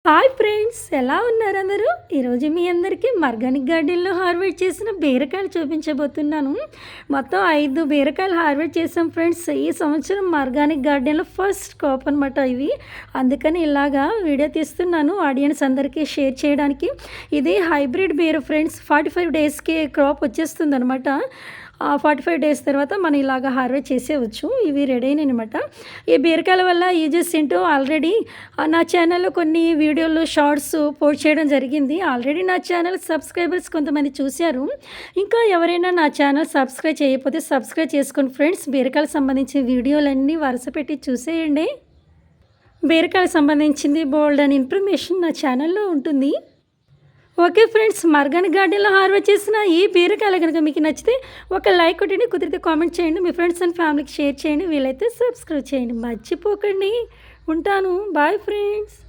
Hi friends, ఎలా ఉన్నారు అందరూ? ఈరోజు మీ అందరికీ ఆర్గానిక్ గార్డెన్లో హార్వెస్ట్ చేసిన బీరకాయలు చూపించబోతున్నాను. మొత్తం 5 బీరకాయలు హార్వెస్ట్ చేసాం ఫ్రెండ్స్. ఈ సంవత్సరం ఆర్గానిక్ గార్డెన్లో ఫస్ట్ క్రాప్ అనమాట ఇవి. అందుకని ఇలాగా వీడియో తీస్తున్నాను ఆడియన్స్ అందరికీ షేర్ చేయడానికి. ఇది హైబ్రిడ్ బీర ఫ్రెండ్స్. 45 డేస్కి క్రాప్ వచ్చేస్తుంది అనమాట. 45 డేస్ తర్వాత మనం ఇలాగ హార్వెస్ట్ చేసేవచ్చు. ఇవి రెడీ అయినాయనమాట. ఈ బీరకాయల వల్ల యూజెస్ ఏంటో ఆల్రెడీ నా ఛానల్లో కొన్ని వీడియోలు షార్ట్స్ పోస్ట్ చేయడం జరిగింది. ఆల్రెడీ నా ఛానల్ సబ్స్క్రైబర్స్ కొంతమంది చూశారు. ఇంకా ఎవరైనా నా ఛానల్ సబ్స్క్రైబ్ చేయకపోతే సబ్స్క్రైబ్ చేసుకోండి ఫ్రెండ్స్. బీరకాయలకు సంబంధించిన వీడియోలన్నీ వరుస పెట్టి చూసేయండి. బీరకాయలకు సంబంధించింది బోల్డ్ అని ఇన్ఫర్మేషన్ నా ఛానల్లో ఉంటుంది. ఓకే ఫ్రెండ్స్, ఆర్గానిక్ గార్డెన్లో హార్వెస్ట్ చేసిన ఈ బీరకాయలు కనుక మీకు నచ్చితే ఒక లైక్ కొట్టండి, కుదిరితే కామెంట్ చేయండి, మీ ఫ్రెండ్స్ అండ్ ఫ్యామిలీకి షేర్ చేయండి, వీలైతే సబ్స్క్రైబ్ చేయండి. మర్చిపోకండి. ఉంటాను. Bye friends.